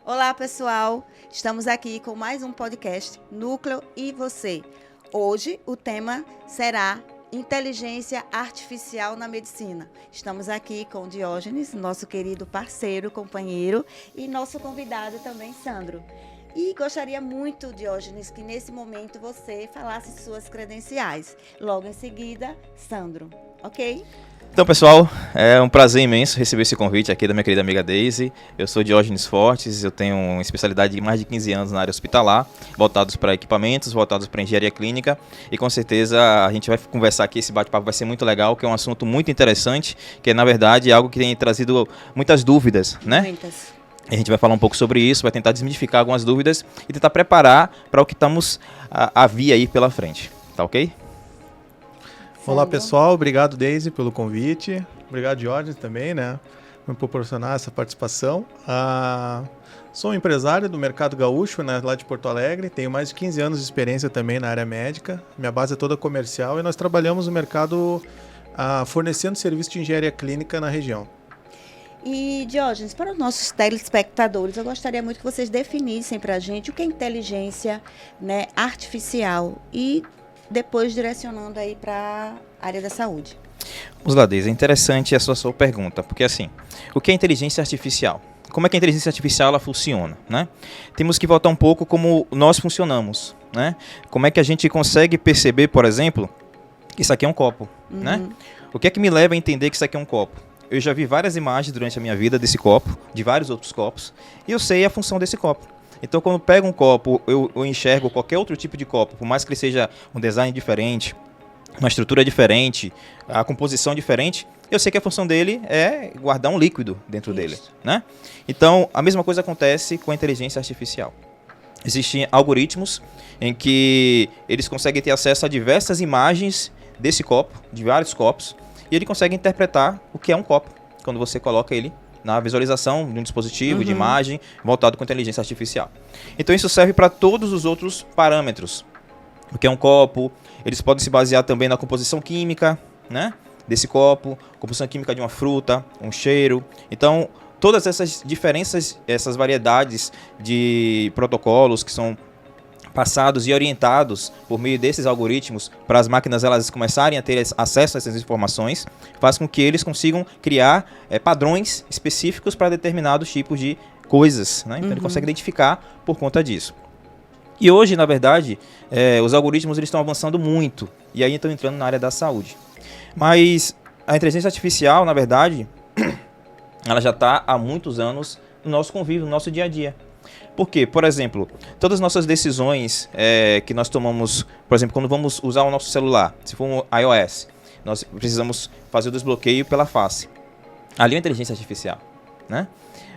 Olá, pessoal! Estamos aqui com mais um podcast Núcleo e Você. Hoje o tema será Inteligência Artificial na Medicina. Estamos aqui com o Diógenes, nosso querido parceiro, companheiro, e nosso convidado também, Sandro. E gostaria muito, Diógenes, que nesse momento você falasse suas credenciais. Logo em seguida, Sandro, ok? Então, pessoal, é um prazer imenso receber esse convite aqui da minha querida amiga Daisy. Eu sou Diógenes Fortes, eu tenho uma especialidade de mais de 15 anos na área hospitalar, voltados para equipamentos, voltados para engenharia clínica, e com certeza a gente vai conversar aqui, esse bate-papo vai ser muito legal, que é um assunto muito interessante, que é, na verdade, algo que tem trazido muitas dúvidas, né? Muitas. A gente vai falar um pouco sobre isso, vai tentar desmistificar algumas dúvidas e tentar preparar para o que estamos a vir aí pela frente, tá ok? Olá, pessoal, obrigado, Daisy, pelo convite, obrigado, Jorge, também, né, por me proporcionar essa participação. Sou um empresário do mercado gaúcho, né, lá de Porto Alegre, tenho mais de 15 anos de experiência também na área médica, minha base é toda comercial e nós trabalhamos no mercado fornecendo serviço de engenharia clínica na região. E, Diógenes, para os nossos telespectadores, eu gostaria muito que vocês definissem para a gente o que é inteligência, né, artificial e depois direcionando aí para a área da saúde. Vamos lá, Deise, é interessante essa sua pergunta, porque assim, o que é inteligência artificial? Como é que a inteligência artificial ela funciona, né? Temos que voltar um pouco como nós funcionamos, né? Como é que a gente consegue perceber, por exemplo, que isso aqui é um copo, né? O que é que me leva a entender que isso aqui é um copo? Eu já vi várias imagens durante a minha vida desse copo, de vários outros copos, e eu sei a função desse copo. Então, quando eu pego um copo, eu enxergo qualquer outro tipo de copo, por mais que ele seja um design diferente, uma estrutura diferente, a composição diferente, eu sei que a função dele é guardar um líquido dentro dele, né? Então, a mesma coisa acontece com a inteligência artificial. Existem algoritmos em que eles conseguem ter acesso a diversas imagens desse copo, de vários copos, e ele consegue interpretar o que é um copo, quando você coloca ele na visualização de um dispositivo de imagem voltado com inteligência artificial. Então isso serve para todos os outros parâmetros. O que é um copo, eles podem se basear também na composição química, né, desse copo, composição química de uma fruta, um cheiro. Então todas essas diferenças, essas variedades de protocolos que são passados e orientados por meio desses algoritmos para as máquinas elas começarem a ter acesso a essas informações, faz com que eles consigam criar padrões específicos para determinados tipos de coisas, né? Então ele consegue identificar por conta disso. E hoje, na verdade, os algoritmos eles estão avançando muito e aí estão entrando na área da saúde. Mas a inteligência artificial, na verdade, ela já está há muitos anos no nosso convívio, no nosso dia a dia. Por quê? Por exemplo, todas as nossas decisões que nós tomamos, por exemplo, quando vamos usar o nosso celular, se for um iOS, nós precisamos fazer o desbloqueio pela face. Ali é uma inteligência artificial, né?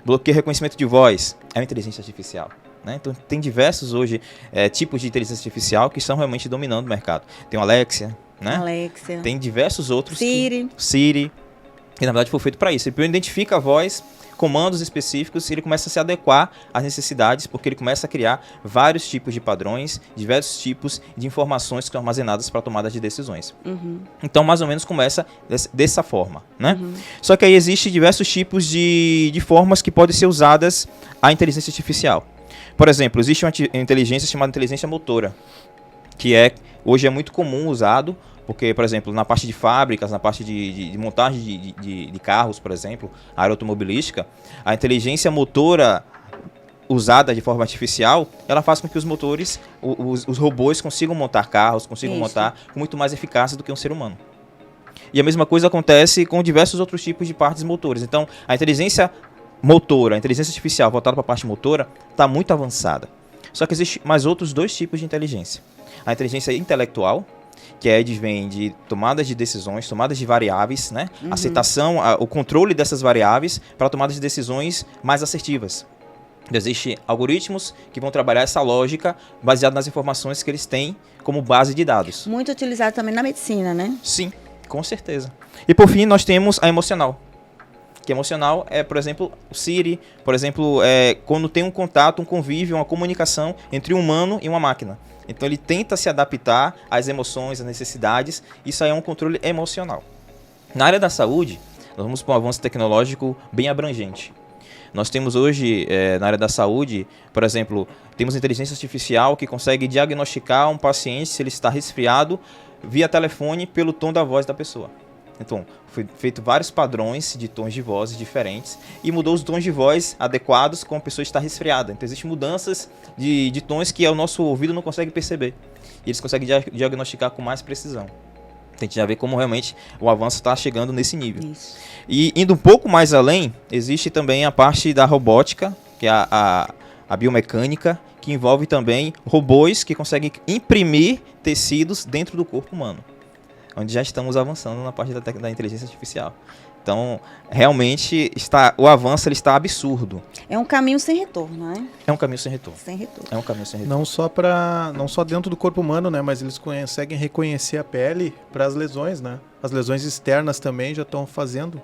Bloqueio e reconhecimento de voz é uma inteligência artificial, né? Então tem diversos hoje tipos de inteligência artificial que estão realmente dominando o mercado. Tem o Alexia, né? Alexia. Tem diversos outros. Siri. Que na verdade foi feito para isso. Ele primeiro identifica a voz, comandos específicos, e ele começa a se adequar às necessidades, porque ele começa a criar vários tipos de padrões, diversos tipos de informações que são armazenadas para tomada de decisões. Então, mais ou menos começa dessa forma, né? Só que aí existem diversos tipos de formas que podem ser usadas a inteligência artificial. Por exemplo, existe uma inteligência chamada inteligência motora, que hoje é muito comum usado, porque, por exemplo, na parte de fábricas, na parte de montagem de carros, por exemplo, a área automobilística, a inteligência motora usada de forma artificial, ela faz com que os motores, os robôs consigam montar carros, consigam montar com muito mais eficácia do que um ser humano. E a mesma coisa acontece com diversos outros tipos de partes motores. Então, a inteligência motora, a inteligência artificial voltada para a parte motora, está muito avançada. Só que existem mais outros dois tipos de inteligência. A inteligência intelectual, que advém de tomadas de decisões, tomadas de variáveis, né? Aceitação, o controle dessas variáveis para tomadas de decisões mais assertivas. Existem algoritmos que vão trabalhar essa lógica baseada nas informações que eles têm como base de dados. Muito utilizado também na medicina, né? Sim, com certeza. E por fim, nós temos a emocional. Que emocional é, por exemplo, o Siri, por exemplo, quando tem um contato, um convívio, uma comunicação entre um humano e uma máquina. Então ele tenta se adaptar às emoções, às necessidades. Isso aí é um controle emocional. Na área da saúde, nós vamos para um avanço tecnológico bem abrangente. Nós temos hoje, na área da saúde, por exemplo, temos inteligência artificial que consegue diagnosticar um paciente se ele está resfriado via telefone pelo tom da voz da pessoa. Então, foi feito vários padrões de tons de voz diferentes e mudou os tons de voz adequados como a pessoa está resfriada. Então, existem mudanças de tons que o nosso ouvido não consegue perceber. E eles conseguem diagnosticar com mais precisão. Tem que já ver como realmente o avanço está chegando nesse nível. Isso. E indo um pouco mais além, existe também a parte da robótica, que é a biomecânica, que envolve também robôs que conseguem imprimir tecidos dentro do corpo humano, onde já estamos avançando na parte da inteligência artificial. Então, realmente, o avanço ele está absurdo. É um caminho sem retorno, né? É um caminho sem retorno. Sem retorno. É um caminho sem retorno. Não só dentro do corpo humano, né? Mas eles conseguem reconhecer a pele para as lesões, né? As lesões externas também já estão fazendo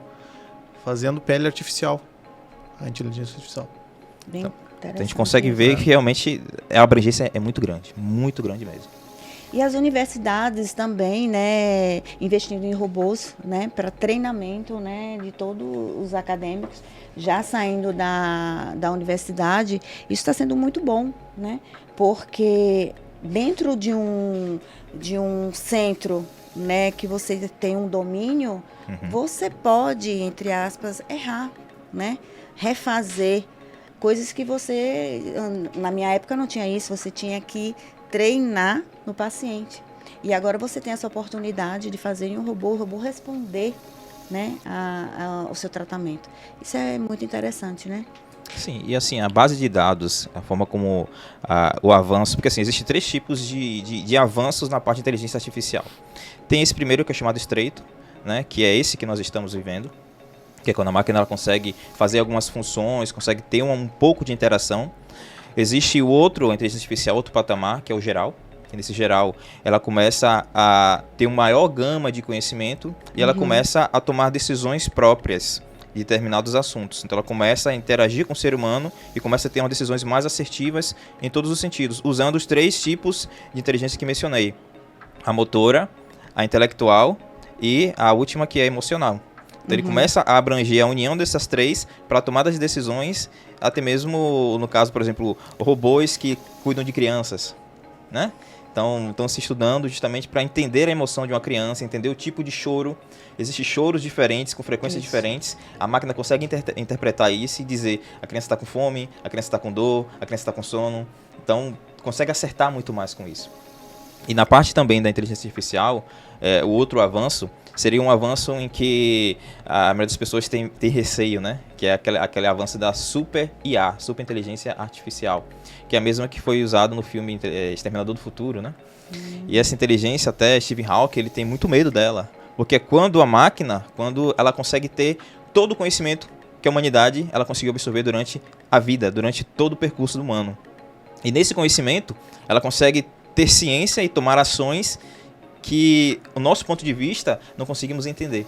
pele artificial. A inteligência artificial. Bem Então, interessante. a gente consegue ver que realmente a abrangência é muito grande mesmo. E as universidades também, né, investindo em robôs, né, para treinamento, né, de todos os acadêmicos, já saindo da universidade, isso está sendo muito bom, né, porque dentro de um centro, né, que você tem um domínio, você pode, entre aspas, errar, né, refazer coisas que você, na minha época não tinha isso, você tinha que treinar no paciente. E agora você tem essa oportunidade de fazer em um robô, o robô responder, né, ao seu tratamento. Isso é muito interessante, né? Sim, e assim, a base de dados, a forma como o avanço, porque assim, existem 3 tipos de avanços na parte de inteligência artificial. Tem esse primeiro que é chamado estreito, né, que é esse que nós estamos vivendo, que é quando a máquina ela consegue fazer algumas funções, consegue ter um pouco de interação. Existe o outro, a inteligência artificial, outro patamar, que é o geral. Que nesse geral, ela começa a ter uma maior gama de conhecimento e ela começa a tomar decisões próprias de determinados assuntos. Então, ela começa a interagir com o ser humano e começa a ter umas decisões mais assertivas em todos os sentidos, usando os 3 tipos de inteligência que mencionei. A motora, a intelectual e a última que é emocional. Então, ele começa a abranger a união dessas 3 para a tomada de decisões, até mesmo, no caso, por exemplo, robôs que cuidam de crianças, né? Então, estão se estudando justamente para entender a emoção de uma criança, entender o tipo de choro. Existem choros diferentes, com frequências diferentes. A máquina consegue interpretar isso e dizer a criança está com fome, a criança está com dor, a criança está com sono. Então, consegue acertar muito mais com isso. E na parte também da inteligência artificial, o outro avanço seria um avanço em que a maioria das pessoas tem receio, né? Que é aquele avanço da super IA, super inteligência artificial, que é a mesma que foi usada no filme Exterminador do Futuro, né? E essa inteligência, até Stephen Hawking, ele tem muito medo dela, porque quando ela consegue ter todo o conhecimento que a humanidade ela conseguiu absorver durante a vida, durante todo o percurso do humano. E nesse conhecimento, ela consegue ter ciência e tomar ações que, o nosso ponto de vista, não conseguimos entender.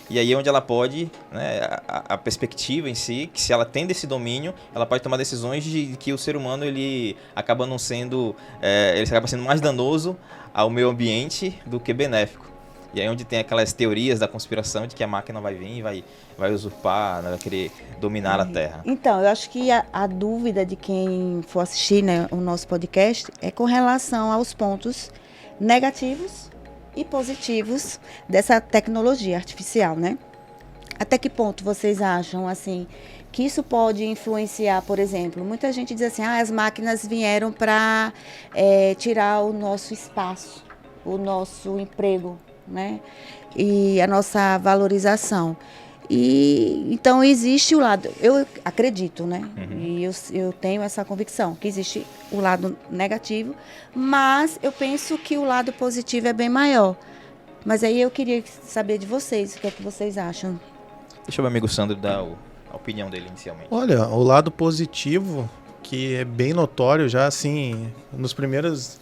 E aí é onde ela pode, né, a perspectiva em si, que se ela tem desse domínio, ela pode tomar decisões de que o ser humano ele acaba não sendo, ele acaba sendo mais danoso ao meio ambiente do que benéfico. E aí é onde tem aquelas teorias da conspiração de que a máquina vai vir e vai usurpar, né, vai querer dominar a Terra. Então, eu acho que a dúvida de quem for assistir, né, o nosso podcast é com relação aos pontos negativos e positivos dessa tecnologia artificial, né? Até que ponto vocês acham, assim, que isso pode influenciar, por exemplo, muita gente diz assim, as máquinas vieram para tirar o nosso espaço, o nosso emprego, né? E a nossa valorização. E então existe o lado, eu acredito, né? E eu tenho essa convicção que existe o lado negativo, mas eu penso que o lado positivo é bem maior. Mas aí eu queria saber de vocês, o que é que vocês acham? Deixa o meu amigo Sandro dar a opinião dele inicialmente. Olha, o lado positivo, que é bem notório já, assim, nos primeiros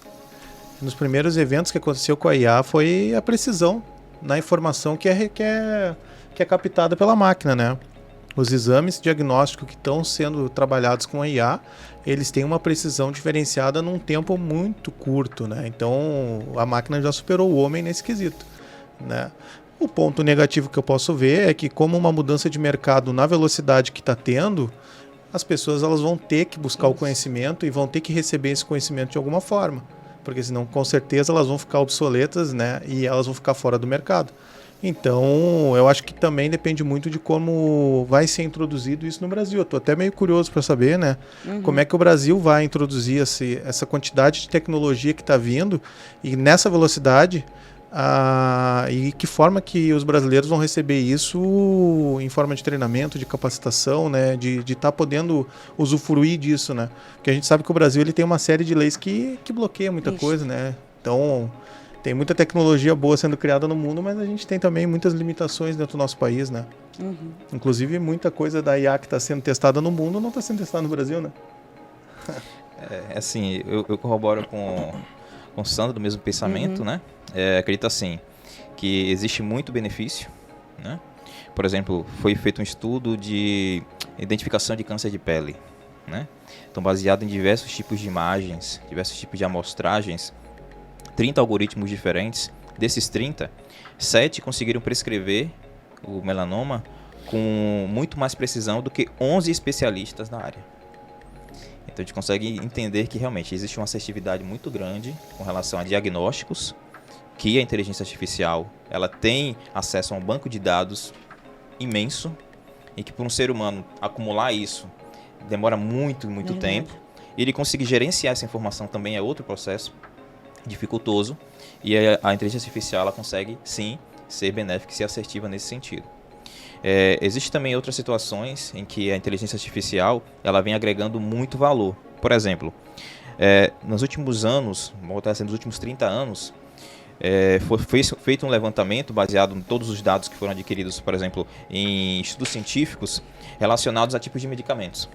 eventos que aconteceu com a IA, foi a precisão na informação que é captada pela máquina, né? Os exames diagnósticos que estão sendo trabalhados com a IA, eles têm uma precisão diferenciada num tempo muito curto, né? Então, a máquina já superou o homem nesse quesito, né? O ponto negativo que eu posso ver é que, como uma mudança de mercado na velocidade que está tendo, as pessoas elas vão ter que buscar o conhecimento e vão ter que receber esse conhecimento de alguma forma, porque senão com certeza elas vão ficar obsoletas, né, e elas vão ficar fora do mercado. Então, eu acho que também depende muito de como vai ser introduzido isso no Brasil. Eu estou até meio curioso para saber, né, como é que o Brasil vai introduzir essa quantidade de tecnologia que está vindo e nessa velocidade. E que forma que os brasileiros vão receber isso em forma de treinamento, de capacitação, né, de estar podendo usufruir disso, né? Porque a gente sabe que o Brasil ele tem uma série de leis que bloqueia muita coisa, né? Então, tem muita tecnologia boa sendo criada no mundo, mas a gente tem também muitas limitações dentro do nosso país, né? Inclusive, muita coisa da IA que está sendo testada no mundo não está sendo testada no Brasil, né? Assim, eu corroboro com o Sandro do mesmo pensamento, né? Acredito assim, que existe muito benefício, né? Por exemplo, foi feito um estudo de identificação de câncer de pele, né? Então, baseado em diversos tipos de imagens, diversos tipos de amostragens, 30 algoritmos diferentes. Desses 30, 7 conseguiram prescrever o melanoma com muito mais precisão do que 11 especialistas na área. Então, a gente consegue entender que realmente existe uma assertividade muito grande com relação a diagnósticos, que a inteligência artificial ela tem acesso a um banco de dados imenso e que para um ser humano acumular isso demora muito tempo. E ele conseguir gerenciar essa informação também é outro processo dificultoso, e a inteligência artificial ela consegue sim ser benéfica e ser assertiva nesse sentido. Existem também outras situações em que a inteligência artificial ela vem agregando muito valor. Por exemplo, nos últimos anos, nos últimos 30 anos, foi feito um levantamento baseado em todos os dados que foram adquiridos, por exemplo, em estudos científicos relacionados a tipos de medicamentos.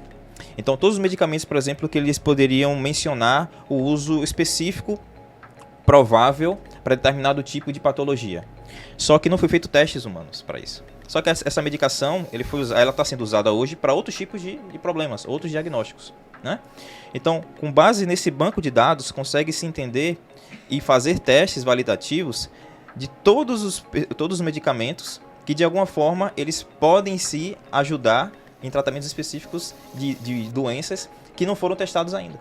Então, todos os medicamentos, por exemplo, que eles poderiam mencionar o uso específico provável para determinado tipo de patologia. Só que não foi feito testes humanos para isso. Só que essa medicação, ela está sendo usada hoje para outros tipos de problemas, outros diagnósticos, né? Então, com base nesse banco de dados, consegue-se entender e fazer testes validativos de todos os medicamentos que, de alguma forma, eles podem se ajudar em tratamentos específicos de doenças que não foram testados ainda.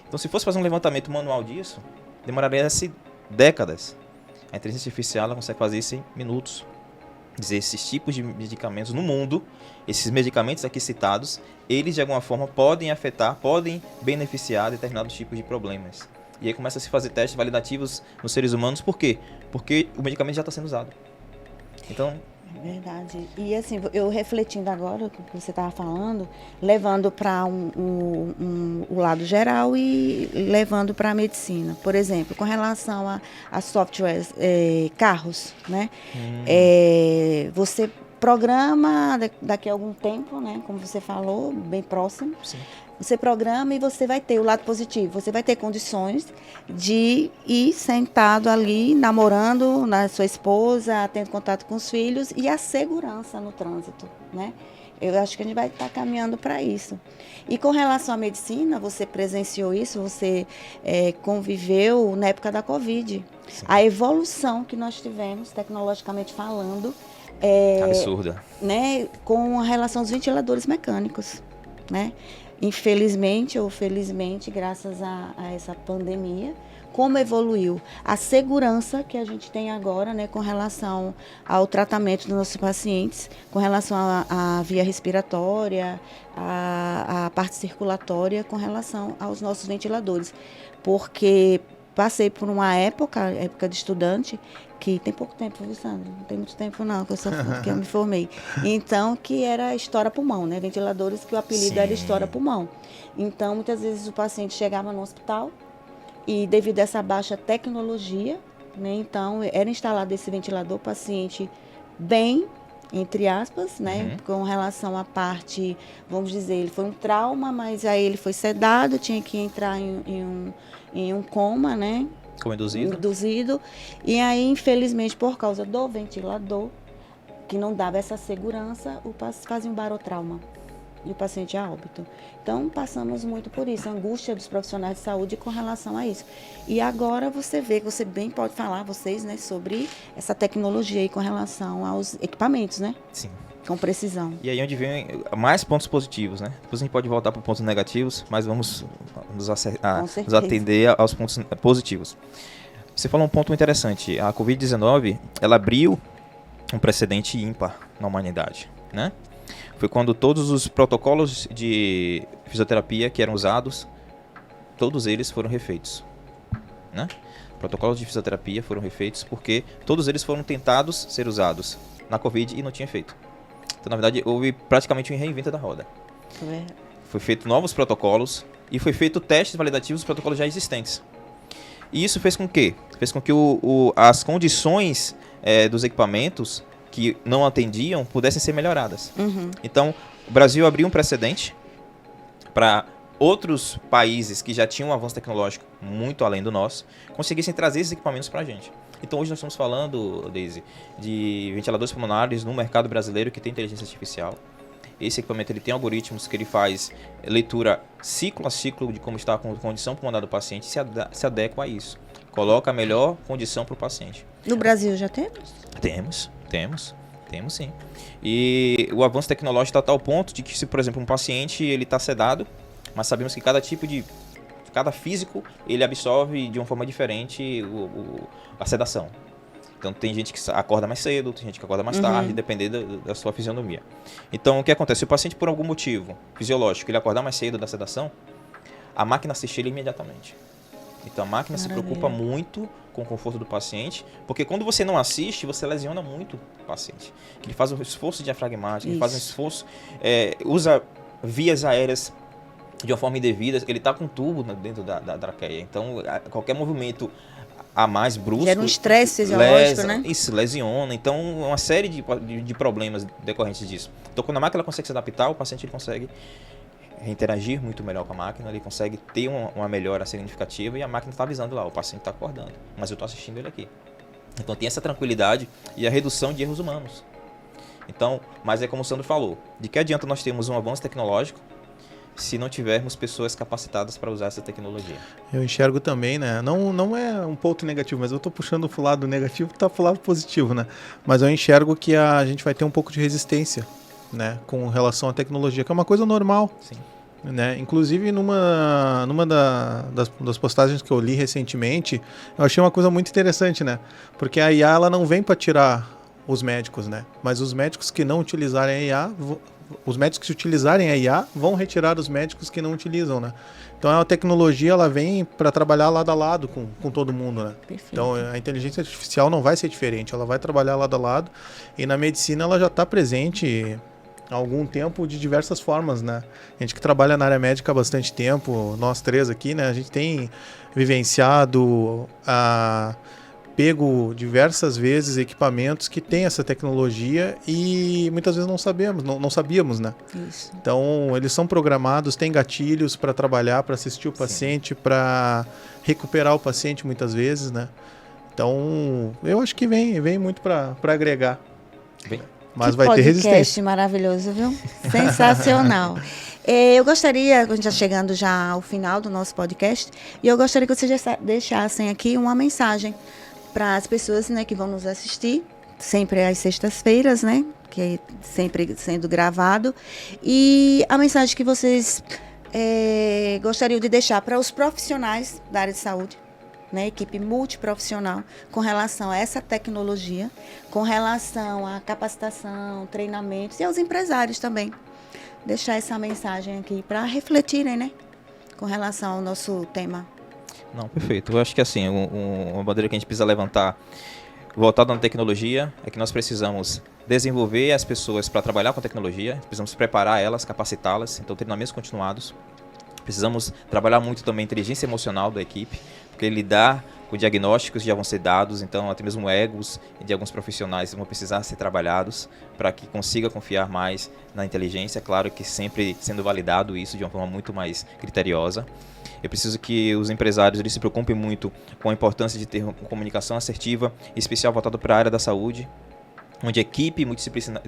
Então, se fosse fazer um levantamento manual disso, demoraria-se décadas. A inteligência artificial ela consegue fazer isso em minutos. Dizer, esses tipos de medicamentos no mundo, esses medicamentos aqui citados, eles de alguma forma podem afetar, podem beneficiar determinados tipos de problemas. E aí começa a se fazer testes validativos nos seres humanos. Por quê? Porque o medicamento já está sendo usado. Então... Verdade. E assim, eu refletindo agora o que você estava falando, levando para o lado geral e levando para a medicina. Por exemplo, com relação a softwares, carros, né? Você programa daqui a algum tempo, né? Como você falou, bem próximo. Sim. Você programa e você vai ter o lado positivo. Você vai ter condições de ir sentado ali, namorando na sua esposa, tendo contato com os filhos e a segurança no trânsito, né? Eu acho que a gente vai estar caminhando para isso. E com relação à medicina, você presenciou isso, você conviveu na época da Covid. Sim. A evolução que nós tivemos, tecnologicamente falando, absurda, né, com a relação aos ventiladores mecânicos, né? Infelizmente ou felizmente, graças a essa pandemia, como evoluiu a segurança que a gente tem agora, né, com relação ao tratamento dos nossos pacientes, com relação à via respiratória, à parte circulatória, com relação aos nossos ventiladores. Porque passei por uma época de estudante, que tem pouco tempo, viu, Sandro? Não tem muito tempo não, que eu me formei. Então, que era estoura-pulmão, né? Ventiladores que o apelido era estoura-pulmão. Então, muitas vezes o paciente chegava no hospital e devido a essa baixa tecnologia, né? Então, era instalado esse ventilador, o paciente bem, entre aspas, né? Com relação à parte, vamos dizer, ele foi um trauma, mas aí ele foi sedado, tinha que entrar em um coma, né? Como Induzido. E aí, infelizmente, por causa do ventilador, que não dava essa segurança, fazia um barotrauma. e o paciente a óbito. Então, passamos muito por isso, a angústia dos profissionais de saúde com relação a isso. E agora você vê, você bem pode falar, vocês, né, sobre essa tecnologia aí com relação aos equipamentos, né? Sim. Com precisão. E aí onde vem mais pontos positivos, né? Depois a gente pode voltar para pontos negativos, mas vamos nos atender aos pontos positivos. Você falou um ponto interessante. A Covid-19, ela abriu um precedente ímpar na humanidade, né? Foi quando todos os protocolos de fisioterapia que eram usados, todos eles foram refeitos, né? Protocolos de fisioterapia foram refeitos porque todos eles foram tentados ser usados na Covid e não tinha efeito. Então, na verdade, houve praticamente um reinvento da roda. Foi feito novos protocolos e foi feito testes validativos dos protocolos já existentes. E isso fez com que? Fez com que as condições dos equipamentos que não atendiam pudessem ser melhoradas. Uhum. Então, o Brasil abriu um precedente para outros países que já tinham um avanço tecnológico muito além do nosso, conseguissem trazer esses equipamentos para a gente. Então, hoje nós estamos falando, Daisy, de ventiladores pulmonares no mercado brasileiro que tem inteligência artificial. Esse equipamento ele tem algoritmos que ele faz leitura ciclo a ciclo de como está a condição pulmonar do paciente e se adequa a isso. Coloca a melhor condição para o paciente. No Brasil já temos? Temos sim. E o avanço tecnológico está a tal ponto de que se, por exemplo, um paciente ele está sedado, mas sabemos que cada físico ele absorve de uma forma diferente a sedação. Então tem gente que acorda mais cedo, tem gente que acorda mais tarde, dependendo da sua fisionomia. Então o que acontece? Se o paciente por algum motivo fisiológico ele acordar mais cedo da sedação, a máquina assiste ele imediatamente. Então a máquina se preocupa muito com o conforto do paciente, porque quando você não assiste, você lesiona muito o paciente. Ele faz um esforço diafragmático, ele faz um esforço, usa vias aéreas de uma forma indevida, ele está com um tubo dentro da traqueia. Então qualquer movimento a mais brusco... Gera um estresse fisiológico, né? Isso, lesiona. Então, uma série de problemas decorrentes disso. Então, quando a máquina consegue se adaptar, o paciente ele consegue interagir muito melhor com a máquina, ele consegue ter uma melhora significativa e a máquina está avisando lá, o paciente está acordando, mas eu estou assistindo ele aqui. Então, tem essa tranquilidade e a redução de erros humanos. Então, mas é como o Sandro falou, de que adianta nós termos um avanço tecnológico se não tivermos pessoas capacitadas para usar essa tecnologia? Eu enxergo também, né? Não é um ponto negativo, mas eu estou puxando pro lado negativo para o lado positivo, né? Mas eu enxergo que a gente vai ter um pouco de resistência, né? Com relação à tecnologia, que é uma coisa normal. Sim. Né? Inclusive, numa das postagens que eu li recentemente, eu achei uma coisa muito interessante, né? Porque a IA ela não vem para tirar os médicos, né? Mas os médicos que não utilizarem a IA... Os médicos que utilizarem a IA vão retirar os médicos que não utilizam, né? Então a tecnologia ela vem para trabalhar lado a lado com todo mundo, né? Perfeito. Então a inteligência artificial não vai ser diferente, ela vai trabalhar lado a lado e na medicina ela já está presente há algum tempo de diversas formas, né? A gente que trabalha na área médica há bastante tempo, nós três aqui, né? A gente tem vivenciado pego diversas vezes equipamentos que têm essa tecnologia e muitas vezes não sabíamos, né? Isso. Então, eles são programados, têm gatilhos para trabalhar, para assistir o paciente, para recuperar o paciente muitas vezes, né? Então, eu acho que vem muito para agregar. Bem, mas que vai ter podcast resistência. maravilhoso, viu? Sensacional. Eu gostaria, a gente está chegando já ao final do nosso podcast, e eu gostaria que vocês deixassem aqui uma mensagem para as pessoas, né, que vão nos assistir, sempre às sextas-feiras, né, que é sempre sendo gravado, e a mensagem que vocês gostariam de deixar para os profissionais da área de saúde, né, equipe multiprofissional, com relação a essa tecnologia, com relação à capacitação, treinamentos e aos empresários também. Deixar essa mensagem aqui para refletirem, né, com relação ao nosso tema. Não, perfeito. Eu acho que assim, uma bandeira que a gente precisa levantar, voltada na tecnologia, é que nós precisamos desenvolver as pessoas para trabalhar com tecnologia, precisamos preparar elas, capacitá-las, então treinamentos continuados. Precisamos trabalhar muito também a inteligência emocional da equipe, porque lidar com diagnósticos já vão ser dados, então até mesmo egos de alguns profissionais vão precisar ser trabalhados para que consiga confiar mais na inteligência, claro que sempre sendo validado isso de uma forma muito mais criteriosa. Eu preciso que os empresários eles se preocupem muito com a importância de ter uma comunicação assertiva, em especial voltada para a área da saúde, onde a equipe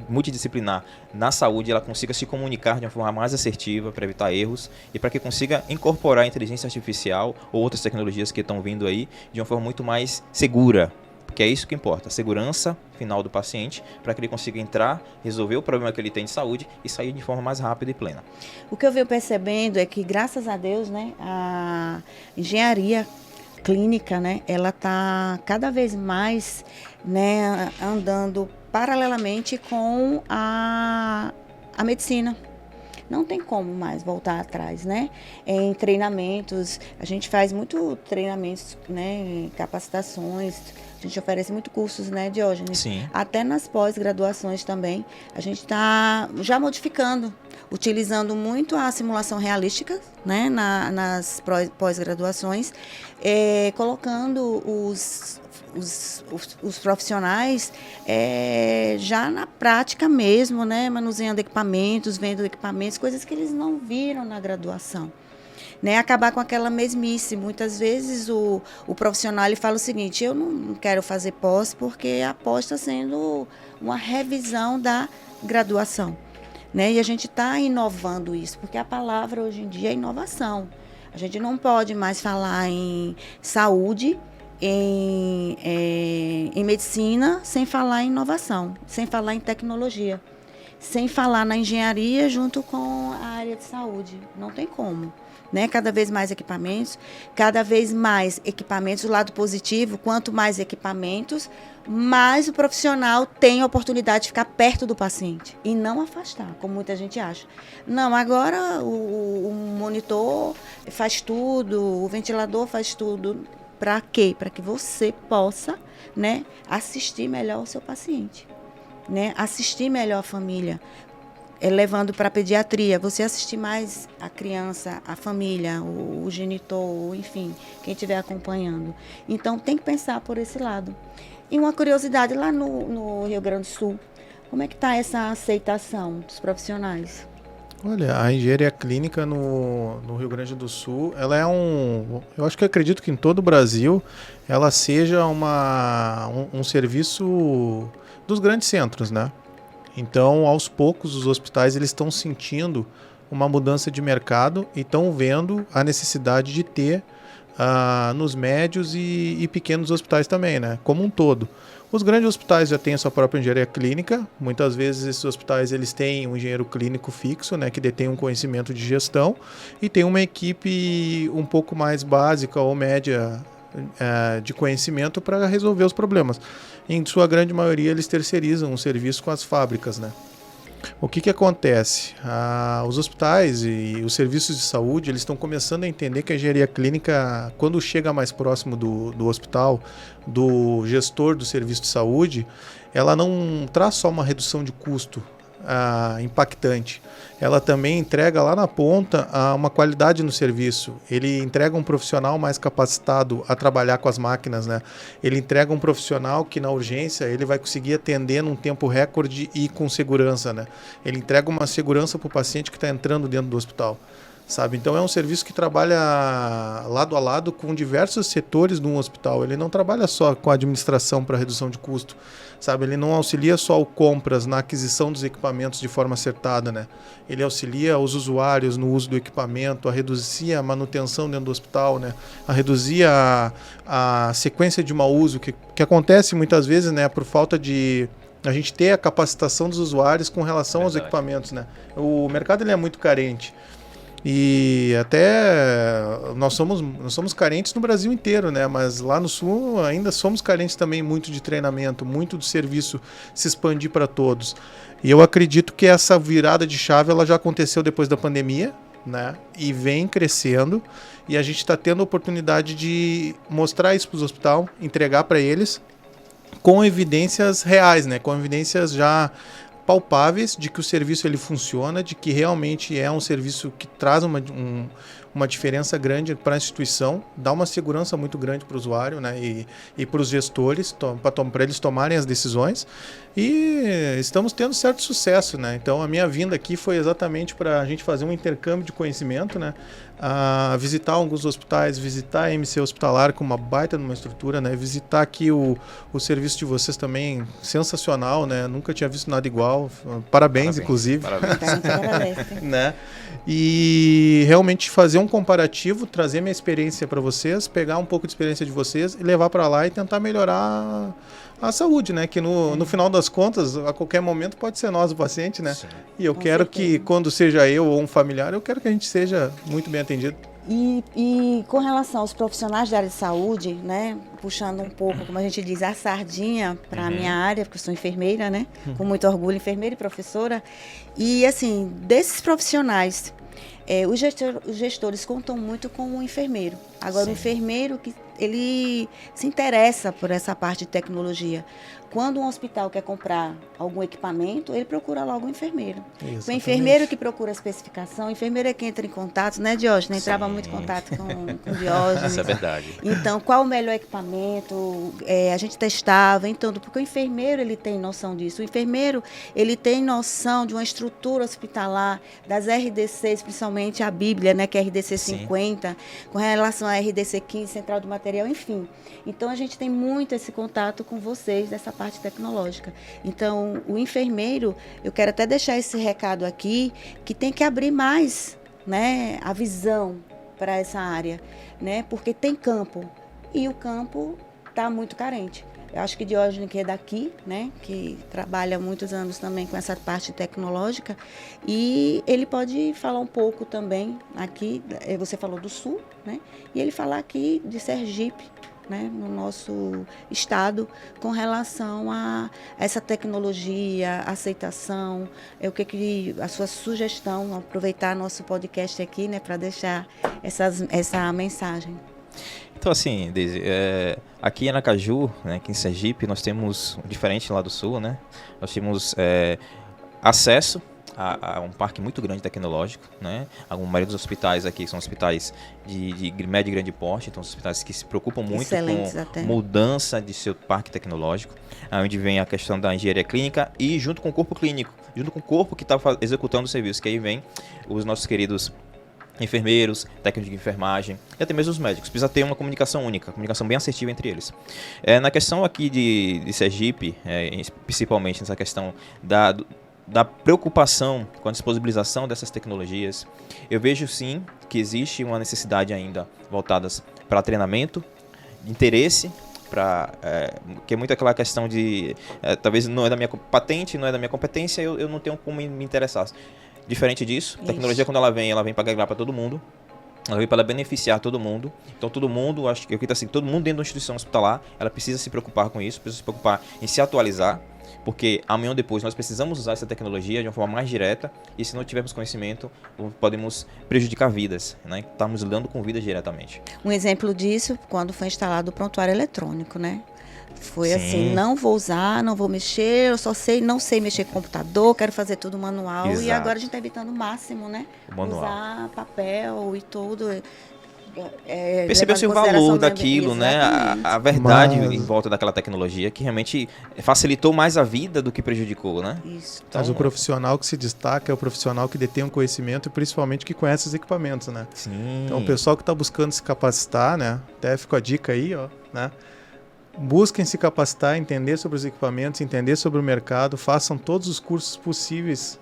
multidisciplinar na saúde ela consiga se comunicar de uma forma mais assertiva para evitar erros e para que consiga incorporar a inteligência artificial ou outras tecnologias que estão vindo aí de uma forma muito mais segura, porque é isso que importa, a segurança final do paciente para que ele consiga entrar, resolver o problema que ele tem de saúde e sair de forma mais rápida e plena. O que eu venho percebendo é que, graças a Deus, né, a engenharia clínica, né, ela está cada vez mais, né, andando paralelamente com a medicina. Não tem como mais voltar atrás, né? Em treinamentos, a gente faz muito treinamentos, né, capacitações, a gente oferece muito cursos, né, Diógenes? Sim. Até nas pós-graduações também, a gente está já modificando, utilizando muito a simulação realística, né, nas pós-graduações, colocando os profissionais já na prática mesmo, né, manuseando equipamentos, vendo equipamentos, coisas que eles não viram na graduação. Né, acabar com aquela mesmice. Muitas vezes o profissional ele fala o seguinte: eu não quero fazer pós porque a pós está sendo uma revisão da graduação. Né? E a gente está inovando isso, porque a palavra hoje em dia é inovação. A gente não pode mais falar em saúde, em medicina, sem falar em inovação, sem falar em tecnologia, sem falar na engenharia junto com a área de saúde. Não tem como. Né? Cada vez mais equipamentos, o lado positivo, quanto mais equipamentos, mais o profissional tem a oportunidade de ficar perto do paciente e não afastar, como muita gente acha. Não, agora o monitor faz tudo, o ventilador faz tudo. Para quê? Para que você possa, né, assistir melhor o seu paciente, né? Assistir melhor a família. Levando para a pediatria, você assistir mais a criança, a família, o genitor, enfim, quem estiver acompanhando. Então, tem que pensar por esse lado. E uma curiosidade, lá no Rio Grande do Sul, como é que está essa aceitação dos profissionais? Olha, a engenharia clínica no Rio Grande do Sul, ela é eu acho que acredito que em todo o Brasil, ela seja um serviço dos grandes centros, né? Então, aos poucos, os hospitais eles estão sentindo uma mudança de mercado e estão vendo a necessidade de ter nos médios e pequenos hospitais também, né? Como um todo. Os grandes hospitais já têm a sua própria engenharia clínica. Muitas vezes esses hospitais eles têm um engenheiro clínico fixo, né, que detém um conhecimento de gestão e tem uma equipe um pouco mais básica ou média de conhecimento para resolver os problemas. Em sua grande maioria, eles terceirizam o serviço com as fábricas, né? O que acontece? Os hospitais e os serviços de saúde eles estão começando a entender que a engenharia clínica, quando chega mais próximo do hospital, do gestor do serviço de saúde, ela não traz só uma redução de custo impactante. Ela também entrega lá na ponta uma qualidade no serviço. Ele entrega um profissional mais capacitado a trabalhar com as máquinas, né? Ele entrega um profissional que na urgência ele vai conseguir atender num tempo recorde e com segurança, né? Ele entrega uma segurança para o paciente que está entrando dentro do hospital. Sabe? Então é um serviço que trabalha lado a lado com diversos setores de um hospital. Ele não trabalha só com a administração para redução de custo, sabe? Ele não auxilia só o compras na aquisição dos equipamentos de forma acertada, né? Ele auxilia os usuários no uso do equipamento, a reduzir a manutenção dentro do hospital, né? A reduzir a sequência de mau uso que acontece muitas vezes, né? Por falta de a gente ter a capacitação dos usuários com relação aos equipamentos, né? O mercado ele é muito carente. E até nós somos carentes no Brasil inteiro, né? Mas lá no Sul ainda somos carentes também muito de treinamento, muito do serviço se expandir para todos. E eu acredito que essa virada de chave ela já aconteceu depois da pandemia, né? E vem crescendo. E a gente está tendo a oportunidade de mostrar isso para os hospitais, entregar para eles com evidências reais, né? Com evidências já palpáveis de que o serviço ele funciona, de que realmente é um serviço que traz uma diferença grande para a instituição, dá uma segurança muito grande para o usuário, né, e para os gestores, para eles tomarem as decisões, e estamos tendo certo sucesso, né? Então a minha vinda aqui foi exatamente para a gente fazer um intercâmbio de conhecimento, né? Visitar alguns hospitais, visitar a MC Hospitalar com uma baita numa estrutura, né? Visitar aqui o serviço de vocês também, sensacional, né? Nunca tinha visto nada igual. Parabéns. Inclusive. Parabéns. Né? E realmente fazer um comparativo, trazer minha experiência para vocês, pegar um pouco de experiência de vocês e levar para lá e tentar melhorar a saúde, né? Que no final das contas, a qualquer momento pode ser nós o paciente, né? Sim. E eu quero que, quando seja eu ou um familiar, eu quero que a gente seja muito bem atendido. E com relação aos profissionais da área de saúde, né, puxando um pouco, como a gente diz, a sardinha para a minha área, porque eu sou enfermeira, né, com muito orgulho, enfermeira e professora, e assim, desses profissionais, os gestores contam muito com o enfermeiro. Agora, o enfermeiro, ele se interessa por essa parte de tecnologia. Quando um hospital quer comprar algum equipamento, ele procura logo um enfermeiro. Exatamente. O enfermeiro que procura a especificação, o enfermeiro é quem entra em contato, né, Diógenes? Entrava muito em contato com o Diógenes. Isso é verdade. Então, qual o melhor equipamento? A gente testava, então, porque o enfermeiro, ele tem noção disso. O enfermeiro, ele tem noção de uma estrutura hospitalar, das RDCs, principalmente a Bíblia, né, que é a RDC 50, com relação à RDC 15, Central do Material, enfim. Então, a gente tem muito esse contato com vocês, dessa parte tecnológica. Então, o enfermeiro, eu quero até deixar esse recado aqui, que tem que abrir mais, né, a visão para essa área, né, porque tem campo, e o campo está muito carente. Eu acho que Diógenes, que é daqui, né, que trabalha há muitos anos também com essa parte tecnológica, e ele pode falar um pouco também aqui, você falou do Sul, né, e ele falar aqui de Sergipe, né, no nosso estado, com relação a essa tecnologia, aceitação, a sua sugestão, aproveitar nosso podcast aqui, né, para deixar essa mensagem. Então, assim, Deise, aqui em Aracaju, né, aqui em Sergipe, nós temos, diferente lá do Sul, né, nós temos acesso a um parque muito grande tecnológico, né? A maioria dos hospitais aqui são hospitais de médio e grande porte, então hospitais que se preocupam muito com mudança de seu parque tecnológico, onde vem a questão da engenharia clínica e junto com o corpo clínico, junto com o corpo que está executando o serviço, que aí vem os nossos queridos enfermeiros, técnicos de enfermagem e até mesmo os médicos. Precisa ter uma comunicação única, comunicação bem assertiva entre eles. Na questão aqui de Sergipe, principalmente nessa questão da preocupação com a disponibilização dessas tecnologias, eu vejo sim que existe uma necessidade ainda voltadas para treinamento, interesse, que é muito aquela questão de talvez não é da minha patente, não é da minha competência, eu não tenho como me interessar. Diferente disso, a tecnologia quando ela vem para agregar para todo mundo. Ela veio para beneficiar todo mundo. Então todo mundo, acho que eu acredito assim, todo mundo dentro da instituição hospitalar, ela precisa se preocupar com isso, precisa se preocupar em se atualizar, porque amanhã ou depois nós precisamos usar essa tecnologia de uma forma mais direta, e se não tivermos conhecimento, podemos prejudicar vidas, né? Estamos lidando com vidas diretamente. Um exemplo disso, quando foi instalado o prontuário eletrônico, né? Foi assim, não vou usar, não vou mexer, eu não sei mexer com computador, quero fazer tudo manual. Exato. E agora a gente está evitando o máximo, né? Usar papel e tudo. Percebeu-se o valor daquilo, né? A verdade em volta daquela tecnologia que realmente facilitou mais a vida do que prejudicou, né? Isso. Mas o profissional que se destaca é o profissional que detém um conhecimento e principalmente que conhece os equipamentos, né? Sim. Então o pessoal que está buscando se capacitar, né? Até fica a dica aí, ó, né? Busquem se capacitar, entender sobre os equipamentos, entender sobre o mercado, façam todos os cursos possíveis,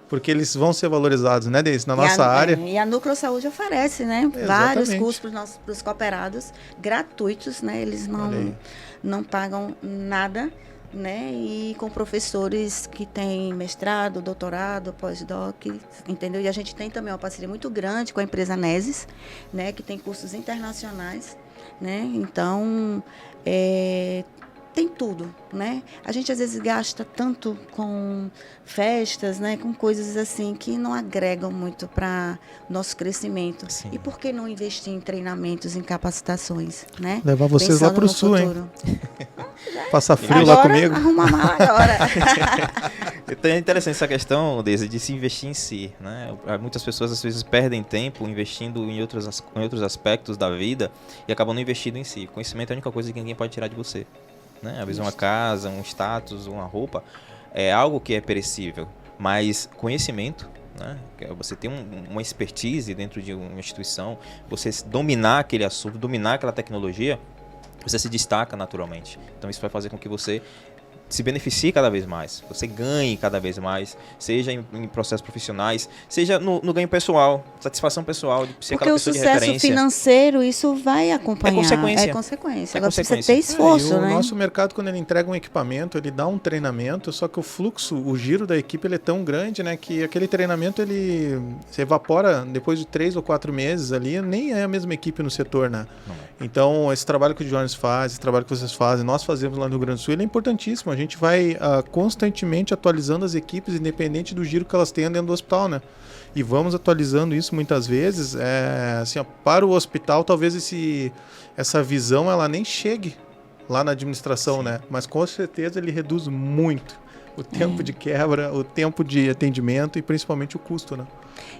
porque eles vão ser valorizados, né, Deise? Na nossa área. E a Núcleo Saúde oferece, né? Vários cursos para os cooperados, gratuitos, né? Eles não pagam nada, né? E com professores que têm mestrado, doutorado, pós-doc, entendeu? E a gente tem também uma parceria muito grande com a empresa Neses, né? Que tem cursos internacionais, né? Então, tem tudo, né? A gente às vezes gasta tanto com festas, né? Com coisas assim que não agregam muito para nosso crescimento. Sim. E por que não investir em treinamentos, em capacitações, né? Levar vocês pensando lá para o sul, futuro. Hein? Passar frio lá comigo. Arruma a mala agora. Então é interessante essa questão, Deise, de se investir em si, né? Muitas pessoas às vezes perdem tempo investindo em outros aspectos da vida e acabam não investindo em si. Conhecimento é a única coisa que ninguém pode tirar de você, né? Às vezes uma casa, um status, uma roupa é algo que é perecível, mas conhecimento, né? Você tem uma expertise dentro de uma instituição, você dominar aquele assunto, dominar aquela tecnologia, você se destaca naturalmente. Então isso vai fazer com que você se beneficie cada vez mais, você ganhe cada vez mais, seja em processos profissionais, seja no ganho pessoal, satisfação pessoal, de ser aquela pessoa de referência. Porque o sucesso financeiro, isso vai acompanhar. É consequência. Agora precisa ter esforço, e né? O nosso mercado, quando ele entrega um equipamento, ele dá um treinamento, só que o fluxo, o giro da equipe, ele é tão grande, né, que aquele treinamento, ele se evapora depois de 3 ou 4 meses ali, nem é a mesma equipe no setor, né? Então, esse trabalho que o Jones faz, esse trabalho que vocês fazem, nós fazemos lá no Rio Grande do Sul, ele é importantíssimo. A gente vai constantemente atualizando as equipes, independente do giro que elas tenham dentro do hospital, né? E vamos atualizando isso muitas vezes. Assim, para o hospital, talvez essa visão ela nem chegue lá na administração, né? Mas com certeza ele reduz muito o tempo de quebra, o tempo de atendimento e principalmente o custo, né?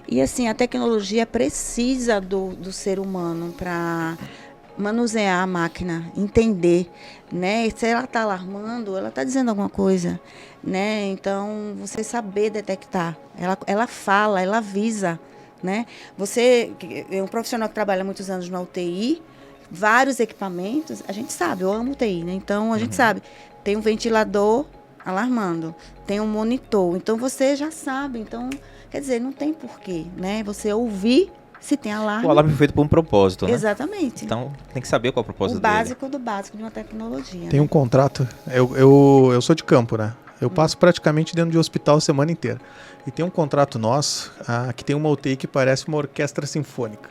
E assim, a tecnologia precisa do ser humano para manusear a máquina, entender, né? Se ela está alarmando, ela está dizendo alguma coisa, né? Então, você saber detectar. Ela fala, ela avisa, né? Você, um profissional que trabalha muitos anos na UTI, vários equipamentos, a gente sabe, eu amo UTI, né? Então, a gente sabe, tem um ventilador alarmando, tem um monitor, então você já sabe. Então, quer dizer, não tem porquê, né? Você ouvir se tem alarme. O alarme foi feito por um propósito, né? Exatamente. Então, tem que saber qual é o propósito dele. O básico do básico de uma tecnologia. Tem um contrato, eu sou de campo, né? Eu passo praticamente dentro de hospital a semana inteira. E tem um contrato nosso, que tem uma UTI que parece uma orquestra sinfônica.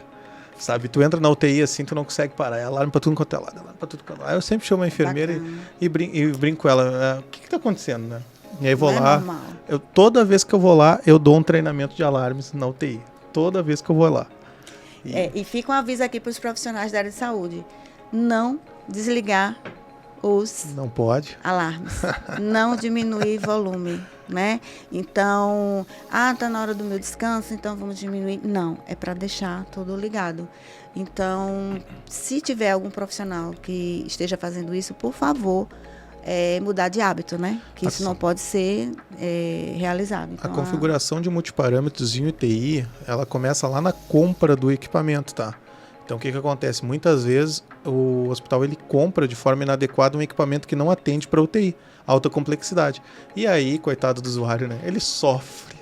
Sabe, tu entra na UTI assim, tu não consegue parar. É alarme pra tudo quanto é lado, alarme pra tudo quanto é lado. Aí eu sempre chamo a enfermeira e brinco com ela. O que tá acontecendo, né? E aí vou lá. Toda vez que eu vou lá, eu dou um treinamento de alarmes na UTI. Toda vez que eu vou lá. E fica um aviso aqui para os profissionais da área de saúde. Não desligar os alarmes. Não diminuir volume, né? Então, tá na hora do meu descanso, então vamos diminuir. Não, é para deixar tudo ligado. Então, se tiver algum profissional que esteja fazendo isso, por favor, mudar de hábito, né? Que isso não pode ser realizado. Então, a configuração de multiparâmetros em UTI, ela começa lá na compra do equipamento, tá? Então, o que acontece? Muitas vezes, o hospital ele compra de forma inadequada um equipamento que não atende para UTI, alta complexidade. E aí, coitado do usuário, né? Ele sofre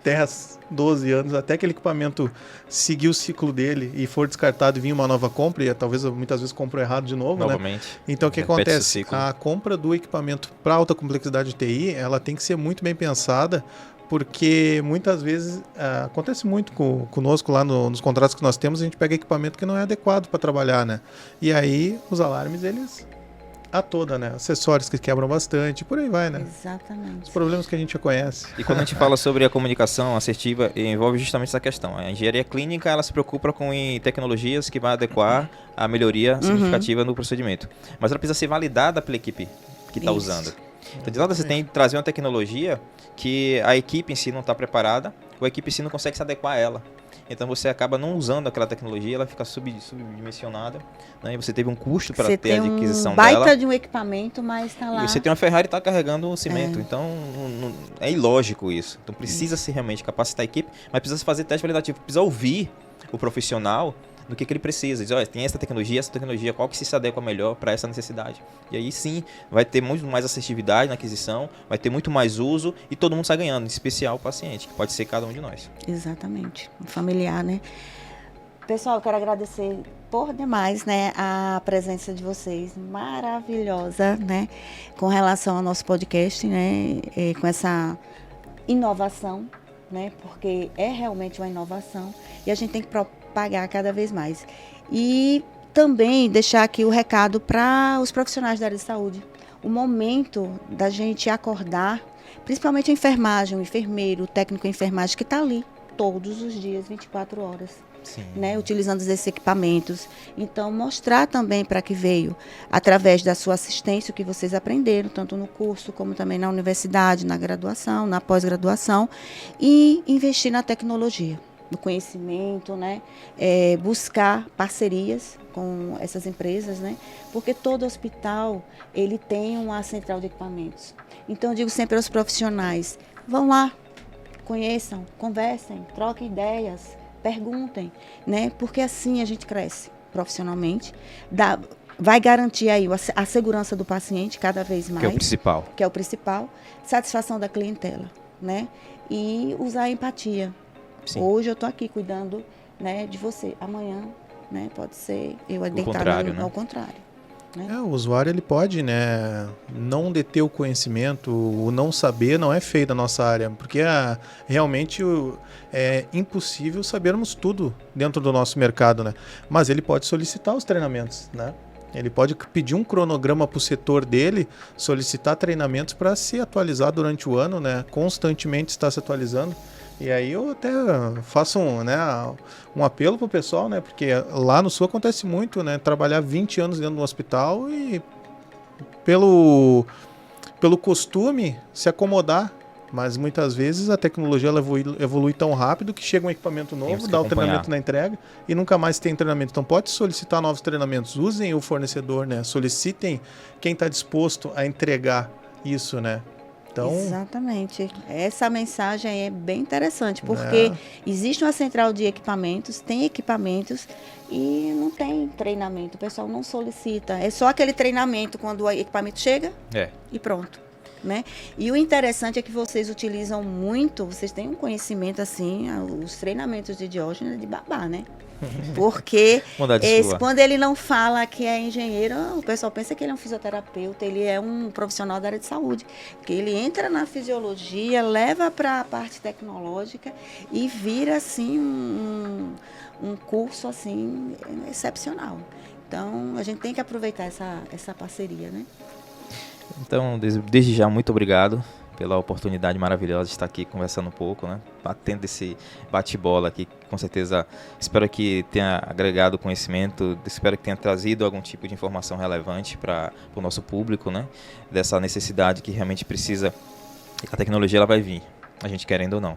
10, 12 anos, até aquele equipamento seguir o ciclo dele e for descartado e vir uma nova compra, e talvez muitas vezes comprou errado de novo, novamente, né? Então, o que acontece? A compra do equipamento para alta complexidade de TI, ela tem que ser muito bem pensada, porque muitas vezes acontece muito conosco lá nos contratos que nós temos, a gente pega equipamento que não é adequado para trabalhar, né? E aí os alarmes, eles né? Acessórios que quebram bastante, por aí vai, né? Exatamente. Os problemas que a gente já conhece. E quando a gente fala sobre a comunicação assertiva, envolve justamente essa questão. A engenharia clínica, ela se preocupa com tecnologias que vão adequar a melhoria significativa no procedimento. Mas ela precisa ser validada pela equipe que está usando. Então, de nada você tem que trazer uma tecnologia que a equipe em si não está preparada, ou a equipe em si não consegue se adequar a ela. Então você acaba não usando aquela tecnologia, ela fica subdimensionada, né? E você teve um custo para ter a aquisição dela. Você tem um baita de um equipamento, mas está lá. E você tem uma Ferrari e está carregando o cimento. Então é ilógico isso. Então precisa se realmente capacitar a equipe, mas precisa fazer teste validativo, precisa ouvir o profissional do que ele precisa. Diz, olha, tem essa tecnologia, qual que se adequa melhor para essa necessidade. E aí sim, vai ter muito mais assertividade na aquisição, vai ter muito mais uso e todo mundo sai ganhando, em especial o paciente, que pode ser cada um de nós. Exatamente, um familiar, né? Pessoal, eu quero agradecer por demais, né, a presença de vocês, maravilhosa, né, com relação ao nosso podcast, né, com essa inovação, né, porque é realmente uma inovação e a gente tem que propagar cada vez mais. E também deixar aqui o recado para os profissionais da área de saúde. O momento da gente acordar, principalmente a enfermagem, o enfermeiro, o técnico de enfermagem que está ali todos os dias, 24 horas. Sim. né, utilizando esses equipamentos. Então, mostrar também para que veio, através da sua assistência, o que vocês aprenderam, tanto no curso como também na universidade, na graduação, na pós-graduação, e investir na tecnologia, no conhecimento, né, buscar parcerias com essas empresas, né, porque todo hospital ele tem uma central de equipamentos. Então, eu digo sempre aos profissionais, vão lá, conheçam, conversem, troquem ideias, perguntem, né? Porque assim a gente cresce profissionalmente, vai garantir aí a segurança do paciente cada vez mais. Que é o principal. Que é o principal. Satisfação da clientela, né? E usar a empatia. Sim. Hoje eu estou aqui cuidando, né, de você. Amanhã, né, pode ser eu deitar contrário, né? ao contrário. Né? O usuário ele pode, né, não deter o conhecimento, o não saber não é feio da nossa área, porque realmente é impossível sabermos tudo dentro do nosso mercado, né? Mas ele pode solicitar os treinamentos, né? Ele pode pedir um cronograma para o setor dele, solicitar treinamentos para se atualizar durante o ano, né? Constantemente está se atualizando. E aí eu até faço um apelo pro pessoal, né? Porque lá no Sul acontece muito, né? Trabalhar 20 anos dentro do hospital e pelo costume se acomodar. Mas muitas vezes a tecnologia ela evolui tão rápido que chega um equipamento novo, dá o treinamento na entrega e nunca mais tem treinamento. Então pode solicitar novos treinamentos, usem o fornecedor, né? Solicitem quem está disposto a entregar isso, né? Então, exatamente. Essa mensagem é bem interessante, porque existe uma central de equipamentos, tem equipamentos e não tem treinamento. O pessoal não solicita. É só aquele treinamento quando o equipamento chega e pronto. Né? E o interessante é que vocês utilizam muito, vocês têm um conhecimento assim, os treinamentos de Diógenes de babá, né? Porque quando ele não fala que é engenheiro, o pessoal pensa que ele é um fisioterapeuta, ele é um profissional da área de saúde. Porque ele entra na fisiologia, leva para a parte tecnológica e vira assim um curso assim excepcional. Então a gente tem que aproveitar essa parceria, né? Então, desde já, muito obrigado pela oportunidade maravilhosa de estar aqui conversando um pouco, né? Batendo esse bate-bola aqui, com certeza, espero que tenha agregado conhecimento, espero que tenha trazido algum tipo de informação relevante para o nosso público, né? Dessa necessidade que realmente precisa, a tecnologia ela vai vir, a gente querendo ou não.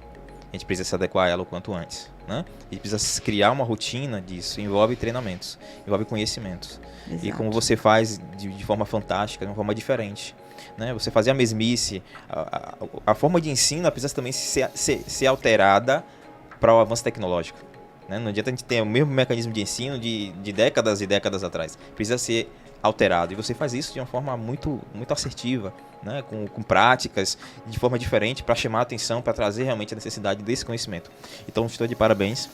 A gente precisa se adequar a ela o quanto antes, né? A gente precisa criar uma rotina disso, envolve treinamentos, envolve conhecimentos. Exato. E como você faz de forma fantástica, de uma forma diferente, né? Você fazer a mesmice, a forma de ensino precisa também ser alterada para o avanço tecnológico, né? Não adianta a gente ter o mesmo mecanismo de ensino de décadas e décadas atrás, precisa ser alterado. E você faz isso de uma forma muito, muito assertiva, né? Com práticas, de forma diferente, para chamar a atenção, para trazer realmente a necessidade desse conhecimento. Então, estou de parabéns.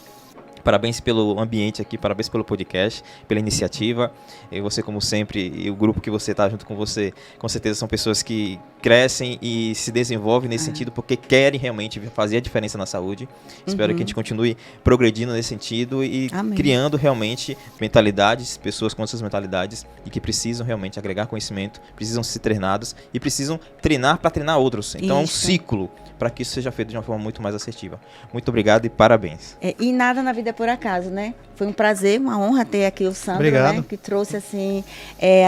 Parabéns pelo ambiente aqui, parabéns pelo podcast, pela iniciativa. E você, como sempre, e o grupo que você está junto com você, com certeza são pessoas que crescem e se desenvolvem nesse sentido porque querem realmente fazer a diferença na saúde. Espero que a gente continue progredindo nesse sentido e criando realmente mentalidades, pessoas com essas mentalidades e que precisam realmente agregar conhecimento, precisam ser treinados e precisam treinar para treinar outros. Então é um ciclo para que isso seja feito de uma forma muito mais assertiva. Muito obrigado e parabéns. E nada na vida é por acaso, né? Foi um prazer, uma honra ter aqui o Sandro, né? Que trouxe assim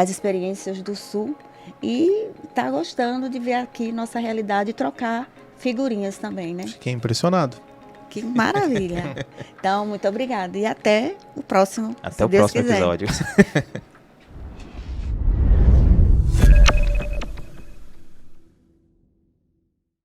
as experiências do Sul e está gostando de ver aqui nossa realidade e trocar figurinhas também, né? Fiquei impressionado. Que maravilha. Então, muito obrigada e até o próximo. Até o próximo episódio.